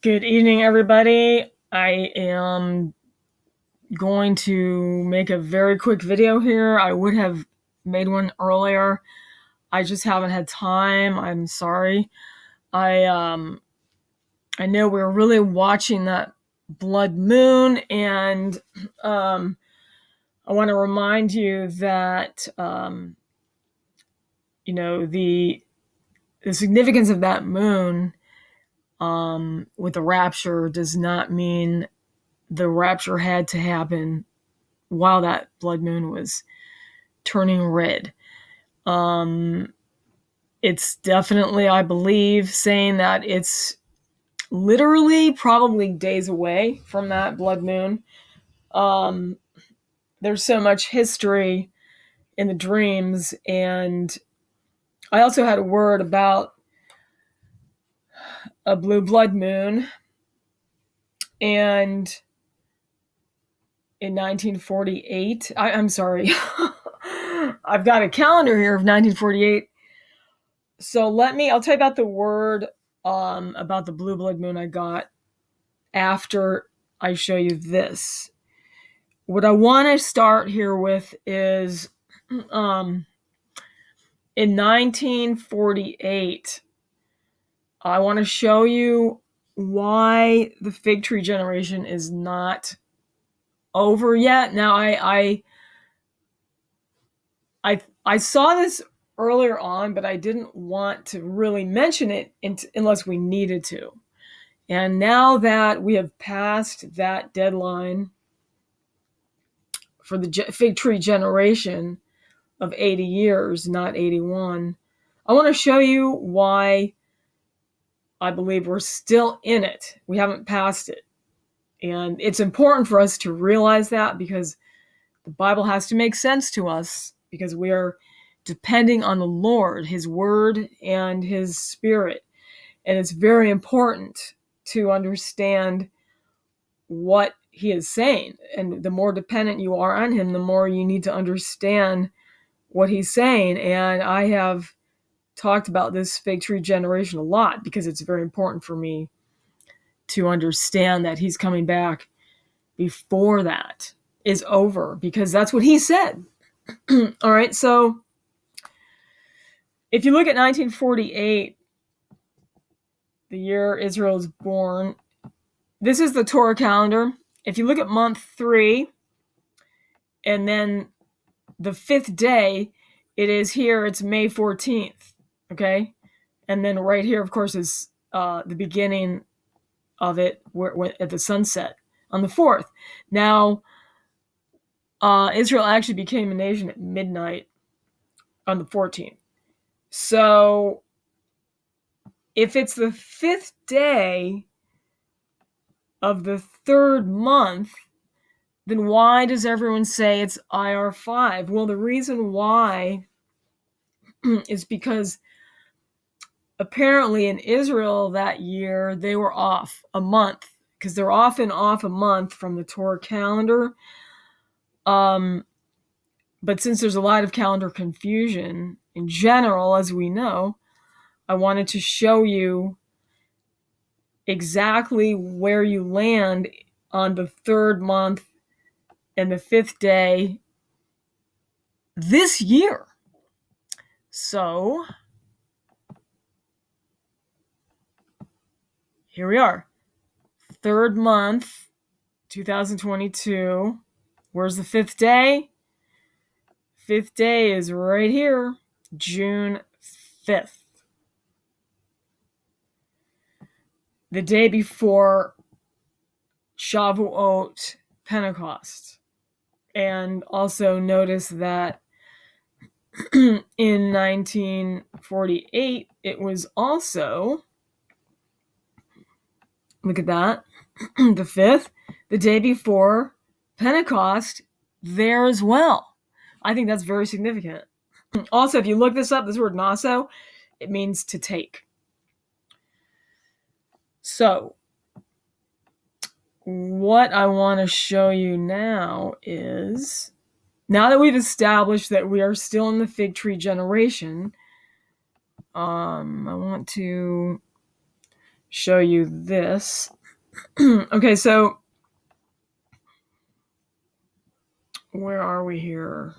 Good evening, everybody. I am going to make a very quick video here. I would have made one earlier. I just haven't had time. I'm sorry. I know we're really watching that blood moon, and I want to remind you that the significance of that moon with the rapture does not mean the rapture had to happen while that blood moon was turning red. It's definitely, I believe, saying that it's literally probably days away from that blood moon. There's so much history in the dreams, and I also had a word about a blue blood moon, and in 1948, I'm sorry, I've got a calendar here of 1948. So I'll tell you about the word about the blue blood moon I got after I show you this. What I want to start here with is in 1948, I want to show you why the fig tree generation is not over yet. Now, I saw this earlier on, but I didn't want to really mention it unless we needed to. And now that we have passed that deadline for the fig tree generation of 80 years, not 81, I want to show you why I believe we're still in it. We haven't passed it. And it's important for us to realize that, because the Bible has to make sense to us, because we are depending on the Lord, His Word, and His Spirit. And it's very important to understand what He is saying. And the more dependent you are on Him, the more you need to understand what He's saying. And I have talked about this fig tree generation a lot, because it's very important for me to understand that He's coming back before that is over, because that's what He said. All right, so if you look at 1948, the year Israel is born, this is the Torah calendar. If you look at month 3, and then the 5th day, it is here, it's May 14th, okay? And then right here, of course, is the beginning of it at the sunset on the 4th. Now, Israel actually became a nation at midnight on the 14th. So if it's the 5th day of the 3rd month, then why does everyone say it's IR5? Well, the reason why is because apparently in Israel that year, they were off a month, because they're often off a month from the Torah calendar. But since there's a lot of calendar confusion in general, as we know, I wanted to show you exactly where you land on the 3rd month and the 5th day this year. So here we are, 3rd month, 2022. Where's the 5th day? 5th day is right here, June 5th. The day before Shavuot, Pentecost. And also notice that in 1948, it was also, look at that, the 5th, the day before Pentecost there as well. I think that's very significant. Also, if you look this up, this word naso, it means to take. So what I want to show you now is, now that we've established that we are still in the fig tree generation, I want to show you this. Okay, so where are we here?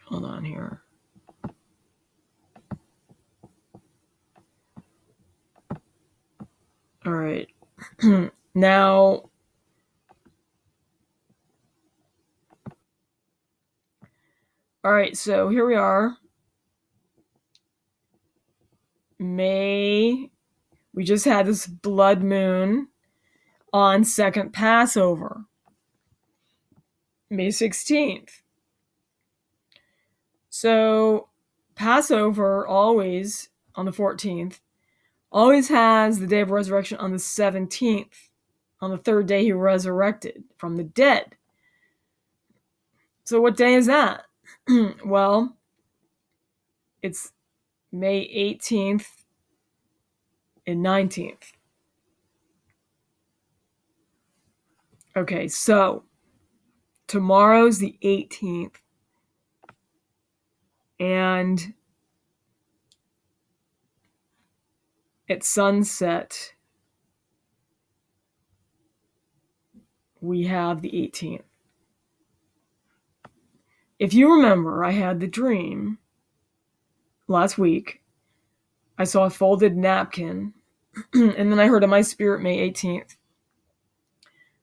Hold on here. All right. Now, all right, so here we are. May, we just had this blood moon on second Passover, May 16th. So Passover always on the 14th, always has the day of resurrection on the 17th, on the third day he resurrected from the dead. So what day is that? Well, it's May 18th and 19th. Okay, so tomorrow's the 18th. And at sunset, we have the 18th. If you remember, I had the dream last week. I saw a folded napkin, and then I heard in my spirit May 18th.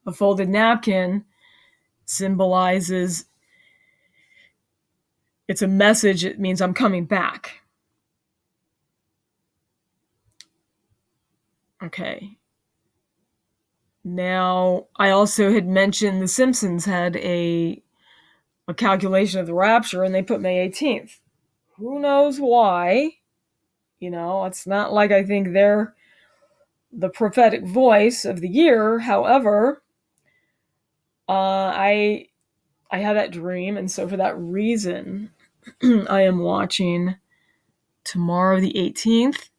A folded napkin symbolizes, it's a message, it means I'm coming back. Okay. Now, I also had mentioned The Simpsons had a calculation of the rapture, and they put May 18th. Who knows why? You know, it's not like I think they're the prophetic voice of the year. However, I had that dream, and so for that reason, I am watching tomorrow the 18th.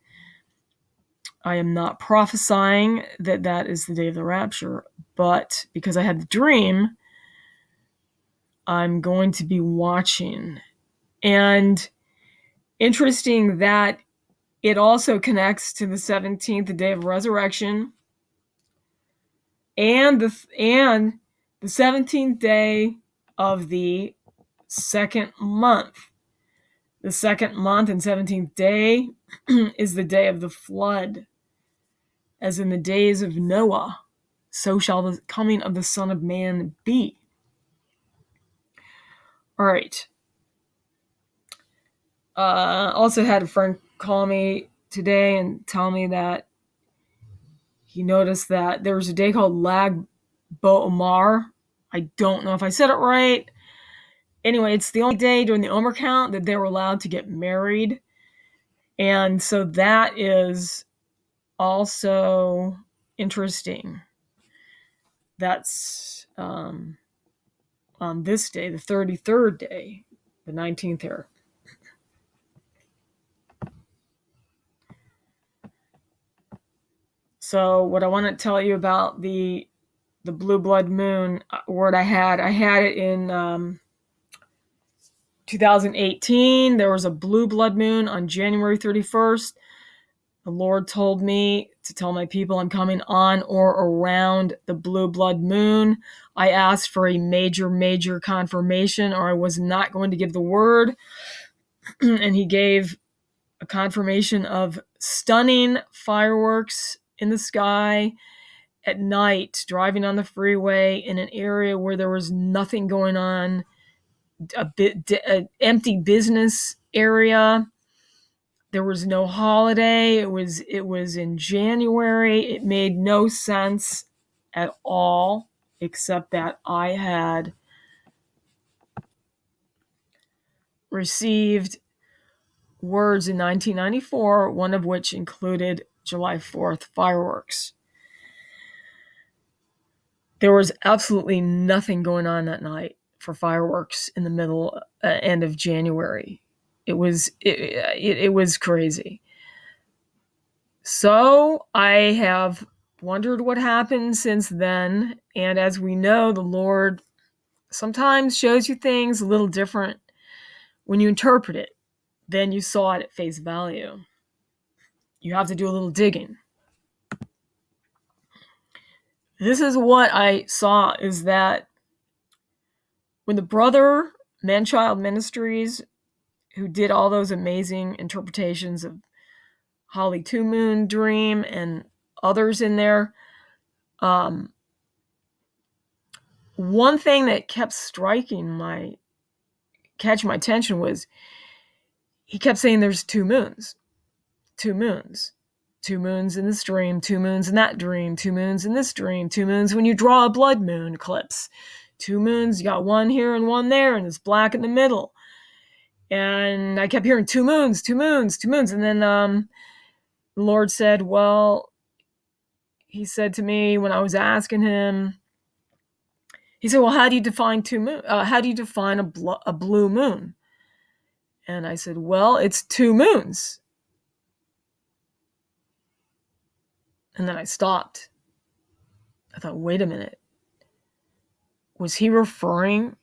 I am not prophesying that that is the day of the rapture, but because I had the dream, I'm going to be watching. And interesting that it also connects to the 17th, the day of resurrection, and the 17th day of the second month. The second month and 17th day is the day of the flood. As in the days of Noah, so shall the coming of the Son of Man be. All right. Also had a friend call me today and tell me that he noticed that there was a day called Lag BaOmer. I don't know if I said it right. Anyway, it's the only day during the Omer count that they were allowed to get married. And so that is also interesting. That's on this day, the 33rd day, the 19th here. So what I want to tell you about the blue blood moon word I had it in 2018. There was a blue blood moon on January 31st. The Lord told me to tell my people I'm coming on or around the blue blood moon. I asked for a major confirmation, or I was not going to give the word. And he gave a confirmation of stunning fireworks in the sky at night, driving on the freeway in an area where there was nothing going on, an empty business area. There was no holiday. It was in January. It made no sense at all, except that I had received words in 1994, one of which included July 4th fireworks. There was absolutely nothing going on that night for fireworks in the middle end of January. It was crazy. So I have wondered what happened since then. And as we know, the Lord sometimes shows you things a little different when you interpret it. than you saw it at face value. You have to do a little digging. This is what I saw, is that when the brother Man-Child Ministries, who did all those amazing interpretations of Holly Two Moon Dream and others in there, one thing that kept catching my attention was he kept saying there's two moons in this dream, 2 moons in that dream, 2 moons in this dream, 2 moons when you draw a blood moon eclipse, 2 moons, you got one here and one there, and it's black in the middle. And I kept hearing 2 moons, 2 moons, 2 moons. And then the Lord said, well, he said to me when I was asking him, he said, well, how do you define 2 moons? How do you define a blue moon? And I said, well, it's 2 moons. And then I stopped. I thought, wait a minute. Was he referring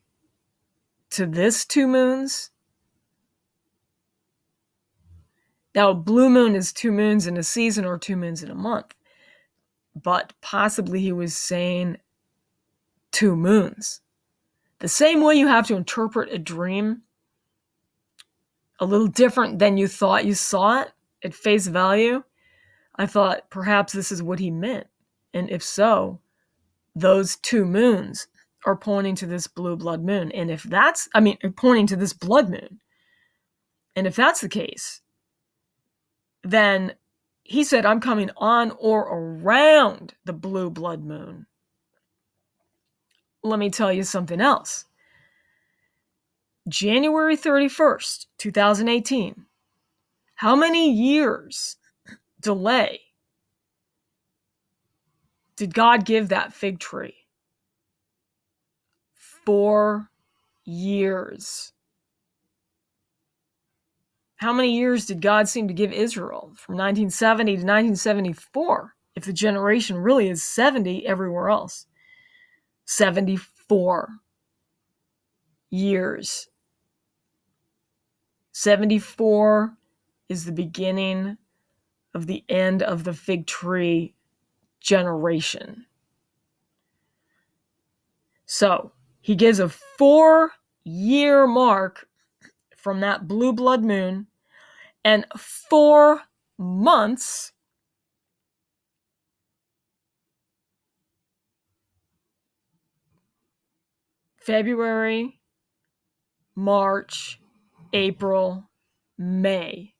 to this 2 moons? Now, a blue moon is 2 moons in a season or 2 moons in a month. But possibly he was saying 2 moons. The same way you have to interpret a dream a little different than you thought you saw it at face value. I thought perhaps this is what he meant. And if so, those 2 moons are pointing to this blue blood moon. And if that's, pointing to this blood moon. And if that's the case, then he said, I'm coming on or around the blue blood moon. Let me tell you something else. January 31st, 2018. How many years delay did God give that fig tree? 4 years. How many years did God seem to give Israel from 1970 to 1974? If the generation really is 70 everywhere else. 74 years. 74 is the beginning of the end of the fig tree generation. So he gives a 4-year mark from that blue blood moon and 4 months February, March, April, May.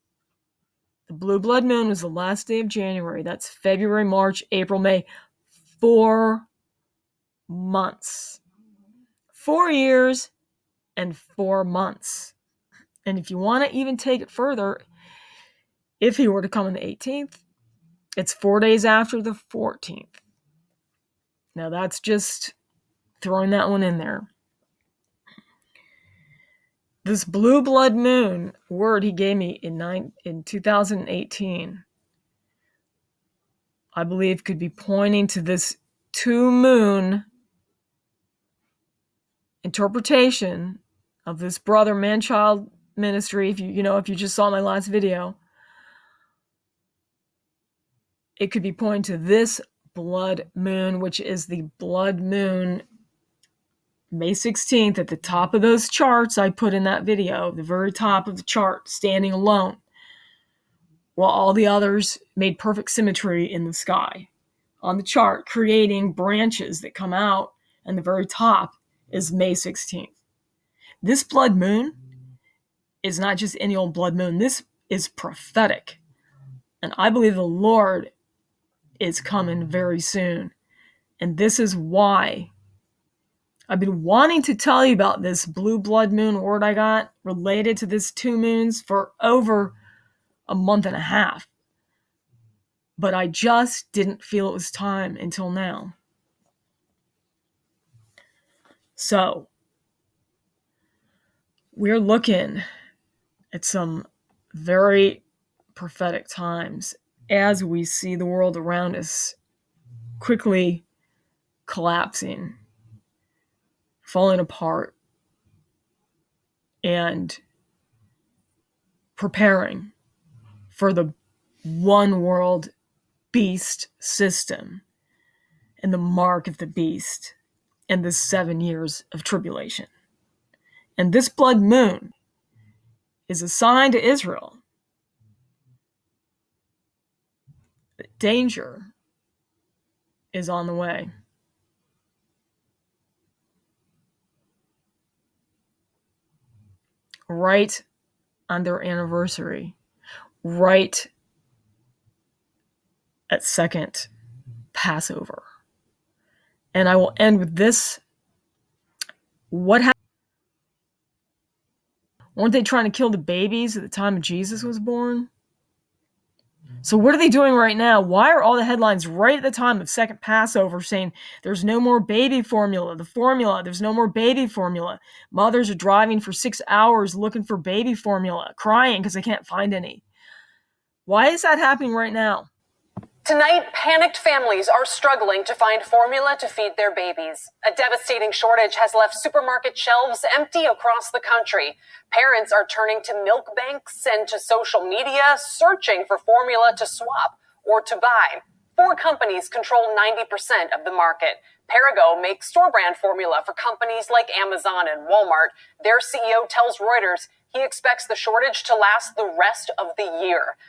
The blue blood moon was the last day of January. That's February, March, April, May. 4 months. 4 years and 4 months. And if you want to even take it further, if he were to come on the 18th, it's 4 days after the 14th. Now that's just throwing that one in there. This blue blood moon word he gave me in 2018, I believe could be pointing to this 2 moon interpretation of this brother Man-Child Ministry. If you just saw my last video, it could be pointing to this blood moon, which is the blood moon May 16th at the top of those charts I put in that video, the very top of the chart, standing alone, while all the others made perfect symmetry in the sky on the chart, creating branches that come out, and the very top is May 16th. This blood moon is not just any old blood moon. This is prophetic. And I believe the Lord is coming very soon. And this is why I've been wanting to tell you about this blue blood moon word I got related to this 2 moons for over a month and a half. But I just didn't feel it was time until now. So, we're looking at some very prophetic times as we see the world around us quickly collapsing, falling apart, and preparing for the one world beast system and the mark of the beast and the 7 years of tribulation. And this blood moon is a sign to Israel that danger is on the way. Right on their anniversary, right at second Passover. And I will end with this. What happened? Weren't they trying to kill the babies at the time Jesus was born? So what are they doing right now? Why are all the headlines right at the time of second Passover saying there's no more baby formula, there's no more baby formula. Mothers are driving for 6 hours looking for baby formula, crying because they can't find any. Why is that happening right now? Tonight, panicked families are struggling to find formula to feed their babies. A devastating shortage has left supermarket shelves empty across the country. Parents are turning to milk banks and to social media, searching for formula to swap or to buy. 4 companies control 90% of the market. Perrigo makes store-brand formula for companies like Amazon and Walmart. Their CEO tells Reuters he expects the shortage to last the rest of the year.